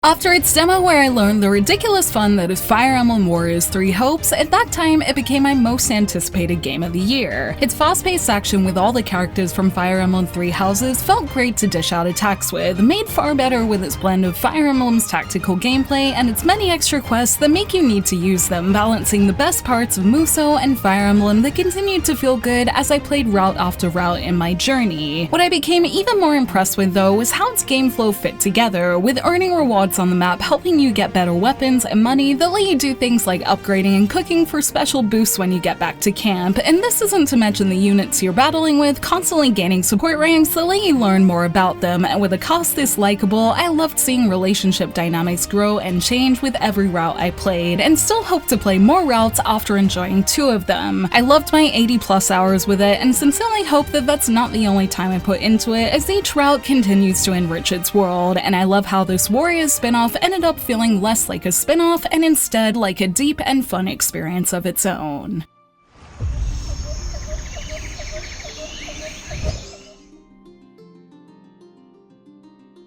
After its demo where I learned the ridiculous fun that is Fire Emblem Warriors 3 Hopes, at that time it became my most anticipated game of the year. Its fast-paced action with all the characters from Fire Emblem 3 Houses felt great to dish out attacks with, made far better with its blend of Fire Emblem's tactical gameplay and its many extra quests that make you need to use them, balancing the best parts of Musou and Fire Emblem that continued to feel good as I played route after route in my journey. What I became even more impressed with though was how its game flow fit together, with earning rewards on the map helping you get better weapons and money that let you do things like upgrading and cooking for special boosts when you get back to camp, and this isn't to mention the units you're battling with constantly gaining support ranks that let you learn more about them, and with a cast this likable, I loved seeing relationship dynamics grow and change with every route I played, and still hope to play more routes after enjoying 2 of them. I loved my 80+ hours with it, and sincerely hope that that's not the only time I put into it, as each route continues to enrich its world, and I love how this Warriors spin-off ended up feeling less like a spin-off and instead like a deep and fun experience of its own.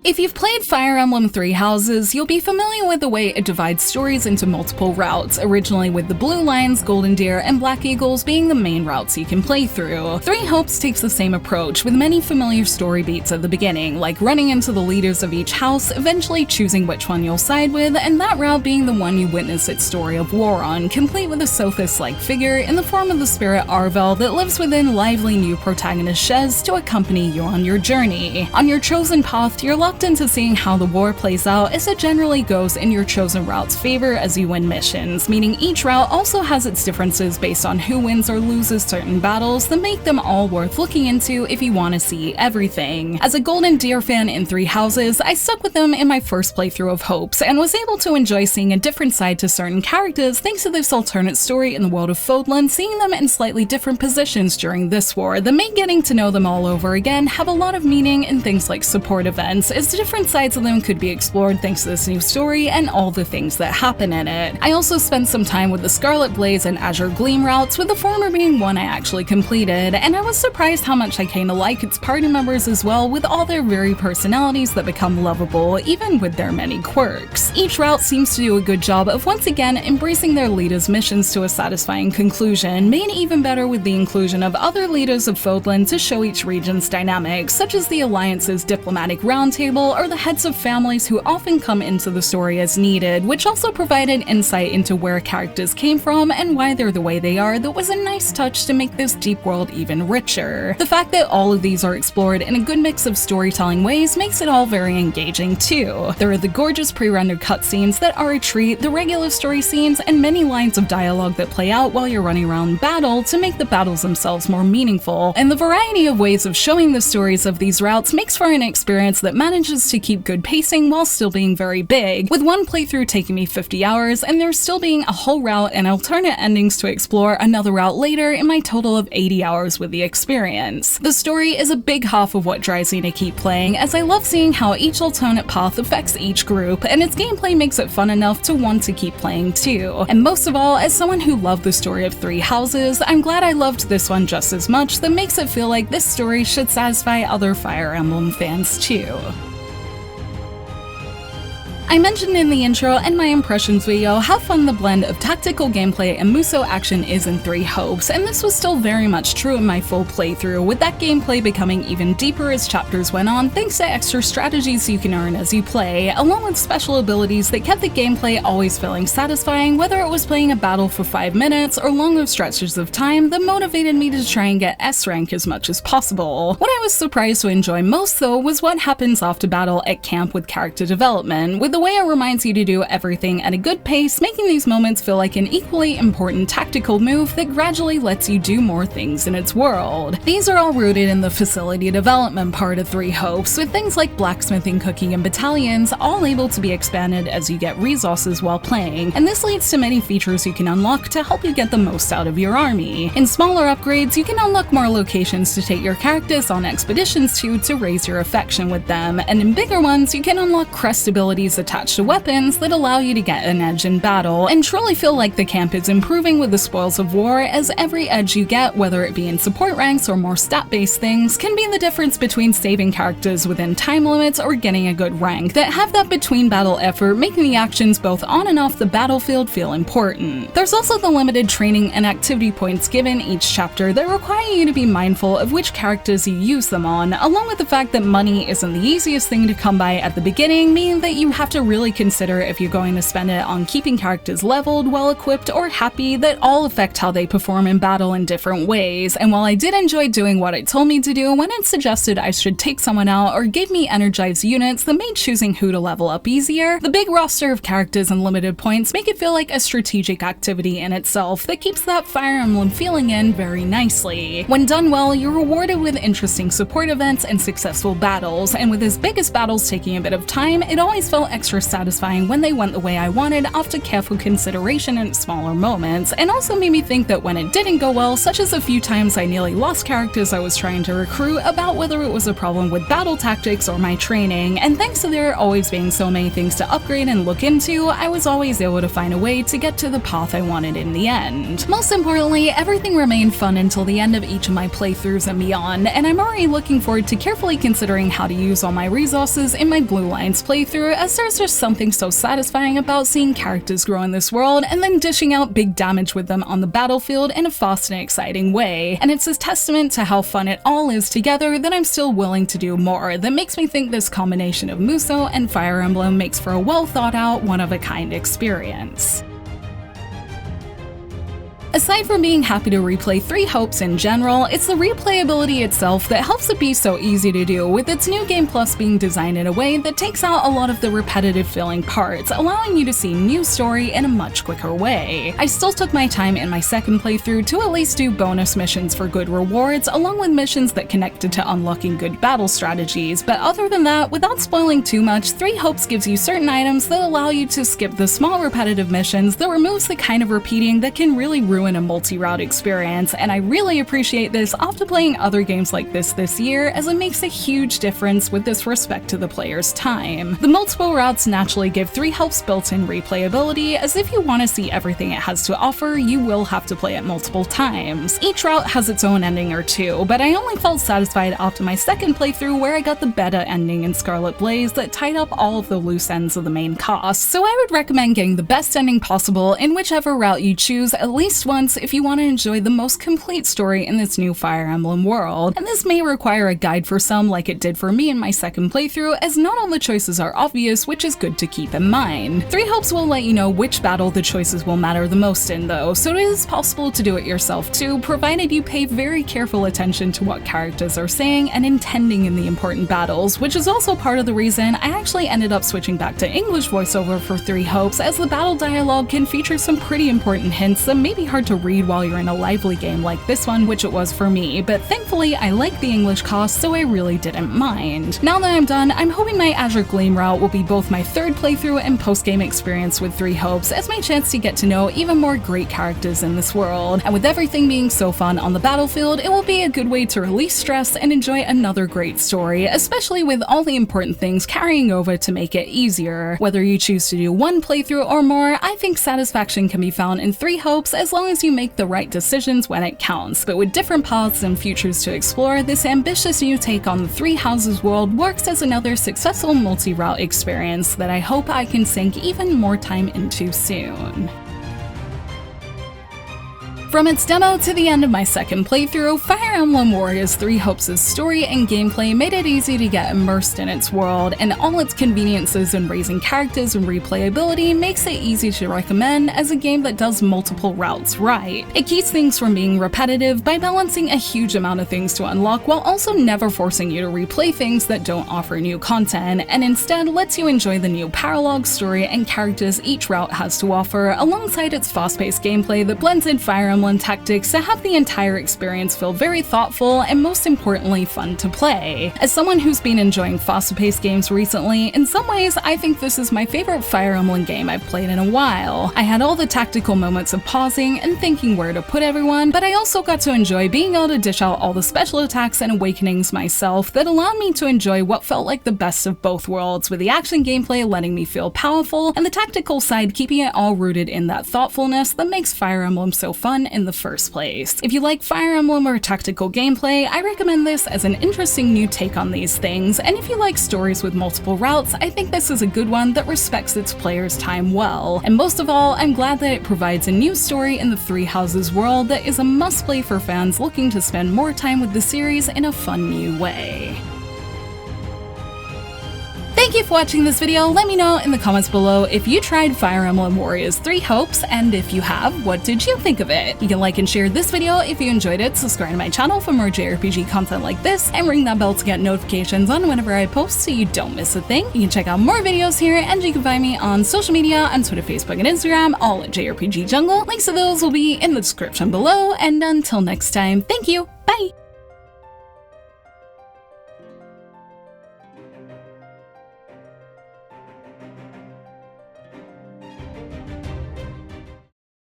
If you've played Fire Emblem 3 Houses, you'll be familiar with the way it divides stories into multiple routes, originally with the Blue Lions, Golden Deer, and Black Eagles being the main routes you can play through. 3 Hopes takes the same approach, with many familiar story beats at the beginning, like running into the leaders of each house, eventually choosing which one you'll side with, and that route being the one you witness its story of war on, complete with a Sothis-like figure in the form of the spirit Arvel that lives within lively new protagonist Shez to accompany you on your journey. On your chosen path, you're locked into seeing how the war plays out, as it generally goes in your chosen route's favor as you win missions, meaning each route also has its differences based on who wins or loses certain battles that make them all worth looking into if you want to see everything. As a Golden Deer fan in 3 Houses, I stuck with them in my first playthrough of Hopes, and was able to enjoy seeing a different side to certain characters thanks to this alternate story in the world of Fodlan, seeing them in slightly different positions during this war that made getting to know them all over again have a lot of meaning in things like support events, as different sides of them could be explored thanks to this new story and all the things that happen in it. I also spent some time with the Scarlet Blaze and Azure Gleam routes, with the former being one I actually completed, and I was surprised how much I came to like its party members as well, with all their varied personalities that become lovable, even with their many quirks. Each route seems to do a good job of once again embracing their leaders' missions to a satisfying conclusion, made even better with the inclusion of other leaders of Fodlan to show each region's dynamics, such as the Alliance's diplomatic roundtable or the heads of families who often come into the story as needed, which also provided insight into where characters came from and why they're the way they are that was a nice touch to make this deep world even richer. The fact that all of these are explored in a good mix of storytelling ways makes it all very engaging too. There are the gorgeous pre-rendered cutscenes that are a treat, the regular story scenes, and many lines of dialogue that play out while you're running around battle to make the battles themselves more meaningful, and the variety of ways of showing the stories of these routes makes for an experience that manages to keep good pacing while still being very big, with one playthrough taking me 50 hours and there still being a whole route and alternate endings to explore another route later in my total of 80 hours with the experience. The story is a big half of what drives me to keep playing, as I love seeing how each alternate path affects each group, and its gameplay makes it fun enough to want to keep playing too. And most of all, as someone who loved the story of 3 Houses, I'm glad I loved this one just as much, that makes it feel like this story should satisfy other Fire Emblem fans too. I mentioned in the intro and my impressions video how fun the blend of tactical gameplay and Musou action is in 3 Hopes, and this was still very much true in my full playthrough, with that gameplay becoming even deeper as chapters went on thanks to extra strategies you can earn as you play, along with special abilities that kept the gameplay always feeling satisfying, whether it was playing a battle for 5 minutes or longer stretches of time that motivated me to try and get S rank as much as possible. What I was surprised to enjoy most though was what happens after battle at camp with character development, with the way it reminds you to do everything at a good pace, making these moments feel like an equally important tactical move that gradually lets you do more things in its world. These are all rooted in the facility development part of 3 Hopes, with things like blacksmithing, cooking, and battalions all able to be expanded as you get resources while playing, and this leads to many features you can unlock to help you get the most out of your army. In smaller upgrades, you can unlock more locations to take your characters on expeditions to raise your affection with them, and in bigger ones, you can unlock crest abilities attached to weapons that allow you to get an edge in battle, and truly feel like the camp is improving with the spoils of war, as every edge you get, whether it be in support ranks or more stat-based things, can be the difference between saving characters within time limits or getting a good rank that have that between battle effort, making the actions both on and off the battlefield feel important. There's also the limited training and activity points given each chapter that require you to be mindful of which characters you use them on, along with the fact that money isn't the easiest thing to come by at the beginning, meaning that you have to really consider if you're going to spend it on keeping characters leveled, well-equipped, or happy, that all affect how they perform in battle in different ways. And while I did enjoy doing what it told me to do when it suggested I should take someone out or gave me energized units that made choosing who to level up easier, the big roster of characters and limited points make it feel like a strategic activity in itself that keeps that Fire Emblem feeling in very nicely. When done well, you're rewarded with interesting support events and successful battles, and with his biggest battles taking a bit of time, it always felt extra satisfying when they went the way I wanted after careful consideration in smaller moments, and also made me think that when it didn't go well, such as a few times I nearly lost characters I was trying to recruit, about whether it was a problem with battle tactics or my training, and thanks to there always being so many things to upgrade and look into, I was always able to find a way to get to the path I wanted in the end. Most importantly, everything remained fun until the end of each of my playthroughs and beyond, and I'm already looking forward to carefully considering how to use all my resources in my Blue Lines playthrough, as there's just something so satisfying about seeing characters grow in this world and then dishing out big damage with them on the battlefield in a fast and exciting way, and it's a testament to how fun it all is together that I'm still willing to do more, that makes me think this combination of Muso and Fire Emblem makes for a well thought out, one-of-a-kind experience. Aside from being happy to replay Three Hopes in general, it's the replayability itself that helps it be so easy to do, with its new Game Plus being designed in a way that takes out a lot of the repetitive feeling parts, allowing you to see new story in a much quicker way. I still took my time in my second playthrough to at least do bonus missions for good rewards, along with missions that connected to unlocking good battle strategies, but other than that, without spoiling too much, Three Hopes gives you certain items that allow you to skip the small repetitive missions that removes the kind of repeating that can really ruin a multi-route experience, and I really appreciate this after playing other games like this year, as it makes a huge difference with this respect to the player's time. The multiple routes naturally give Three Hopes built-in replayability, as if you want to see everything it has to offer, you will have to play it multiple times. Each route has its own ending or two, but I only felt satisfied after my second playthrough, where I got the beta ending in Scarlet Blaze that tied up all of the loose ends of the main cast, so I would recommend getting the best ending possible in whichever route you choose at least once if you want to enjoy the most complete story in this new Fire Emblem world, and this may require a guide for some like it did for me in my second playthrough, as not all the choices are obvious, which is good to keep in mind. Three Hopes will let you know which battle the choices will matter the most in though, so it is possible to do it yourself too, provided you pay very careful attention to what characters are saying and intending in the important battles, which is also part of the reason I actually ended up switching back to English voiceover for Three Hopes, as the battle dialogue can feature some pretty important hints that may be hard to read while you're in a lively game like this one, which it was for me, but thankfully I like the English cast, so I really didn't mind. Now that I'm done, I'm hoping my Azure Gleam route will be both my third playthrough and post-game experience with Three Hopes, as my chance to get to know even more great characters in this world, and with everything being so fun on the battlefield, it will be a good way to release stress and enjoy another great story, especially with all the important things carrying over to make it easier. Whether you choose to do one playthrough or more, I think satisfaction can be found in Three Hopes as long as you make the right decisions when it counts, but with different paths and futures to explore, this ambitious new take on the Three Houses world works as another successful multi-route experience that I hope I can sink even more time into soon. From its demo to the end of my second playthrough, Fire Emblem Warriors 3 Hopes' story and gameplay made it easy to get immersed in its world, and all its conveniences in raising characters and replayability makes it easy to recommend as a game that does multiple routes right. It keeps things from being repetitive by balancing a huge amount of things to unlock while also never forcing you to replay things that don't offer new content, and instead lets you enjoy the new paralogue story and characters each route has to offer, alongside its fast-paced gameplay that blends in Fire Emblem tactics to have the entire experience feel very thoughtful and most importantly fun to play. As someone who's been enjoying faster-paced games recently, in some ways I think this is my favorite Fire Emblem game I've played in a while. I had all the tactical moments of pausing and thinking where to put everyone, but I also got to enjoy being able to dish out all the special attacks and awakenings myself that allowed me to enjoy what felt like the best of both worlds, with the action gameplay letting me feel powerful and the tactical side keeping it all rooted in that thoughtfulness that makes Fire Emblem so fun in the first place. If you like Fire Emblem or tactical gameplay, I recommend this as an interesting new take on these things, and if you like stories with multiple routes, I think this is a good one that respects its players' time well. And most of all, I'm glad that it provides a new story in the Three Houses world that is a must-play for fans looking to spend more time with the series in a fun new way. Thank you for watching this video. Let me know in the comments below if you tried Fire Emblem Warriors 3 Hopes, and if you have, what did you think of it? You can like and share this video if you enjoyed it, subscribe to my channel for more JRPG content like this, and ring that bell to get notifications on whenever I post so you don't miss a thing. You can check out more videos here, and you can find me on social media on Twitter, Facebook, and Instagram, all at JRPG Jungle. Links to those will be in the description below, and until next time, thank you, bye!